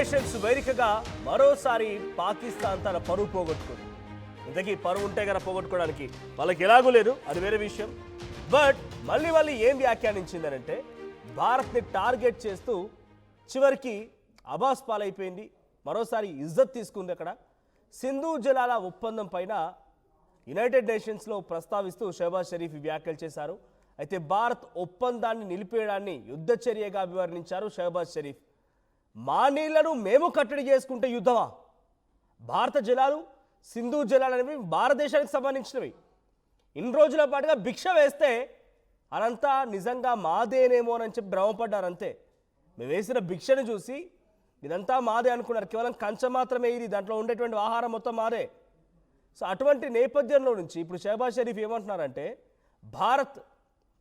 Nations వేదికగా మరోసారి పాకిస్తాన్ తన పరువు పోగొట్టుకుంది. ఇంతకీ పరువు ఉంటే కదా పోగొట్టుకోవడానికి వాళ్ళకి ఎలాగూ లేదు, అది వేరే విషయం. బట్ మళ్ళీ ఏం వ్యాఖ్యానించిందనంటే భారత్ని టార్గెట్ చేస్తూ చివరికి అబాస్ పాలైపోయింది. మరోసారి ఇజ్జత్ తీసుకుంది. అక్కడ సింధు జలాల ఒప్పందం పైన యునైటెడ్ నేషన్స్లో ప్రస్తావిస్తూ షహబాజ్ షరీఫ్ వ్యాఖ్యలు చేశారు. అయితే భారత్ ఒప్పందాన్ని నిలిపేయడాన్ని యుద్ధ చర్యగా అభివర్ణించారు షహబాజ్ షరీఫ్. మా నీళ్లను మేము కట్టడి చేసుకుంటే యుద్ధమా? భారత జలాలు సింధు జలాలు అనేవి భారతదేశానికి సంబంధించినవి. ఇన్ని రోజుల పాటుగా భిక్ష వేస్తే అదంతా నిజంగా మాదేనేమో అని చెప్పి భ్రమపడ్డారు. అంతే, మేము వేసిన భిక్షను చూసి ఇదంతా మాదే అనుకున్నారు. కేవలం కంచె మాత్రమే ఇది, దాంట్లో ఉండేటువంటి ఆహారం మొత్తం మాదే. సో అటువంటి నేపథ్యంలో నుంచి ఇప్పుడు షహబాజ్ షరీఫ్ ఏమంటున్నారంటే భారత్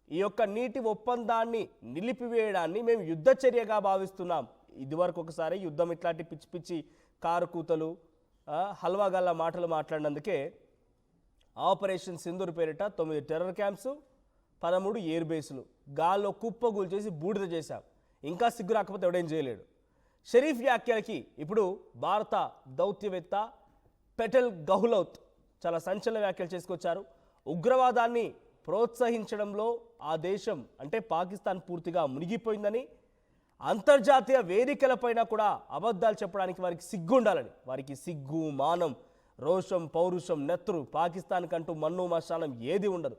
ఈ యొక్క నీటి ఒప్పందాన్ని నిలిపివేయడాన్ని మేము యుద్ధ చర్యగా భావిస్తున్నాం. ఇదివరకు ఒకసారి యుద్ధం ఇట్లాంటి పిచ్చి పిచ్చి కారు కూతలు హల్వాగల్ల మాటలు మాట్లాడినందుకే ఆపరేషన్ సింధూర్ పేరిట 9 టెర్రర్ క్యాంప్స్, 13 ఎయిర్ బేసులు గాల్లో కుప్పగూలు చేసి బూడిద చేశాం. ఇంకా సిగ్గు రాకపోతే ఎవడేం చేయలేడు. షరీఫ్ వ్యాఖ్యలకి ఇప్పుడు భారత దౌత్యవేత్త పెటెల్ గహ్లోత్ చాలా సంచలన వ్యాఖ్యలు చేసుకొచ్చారు. ఉగ్రవాదాన్ని ప్రోత్సహించడంలో ఆ దేశం అంటే పాకిస్తాన్ పూర్తిగా మునిగిపోయిందని, అంతర్జాతీయ వేదికలపైన కూడా అబద్ధాలు చెప్పడానికి వారికి సిగ్గు ఉండాలని, వారికి సిగ్గు, మానం, రోషం, పౌరుషం, నెత్తురు పాకిస్తాన్ కంటూ మన్ను మశానం ఏది ఉండదు.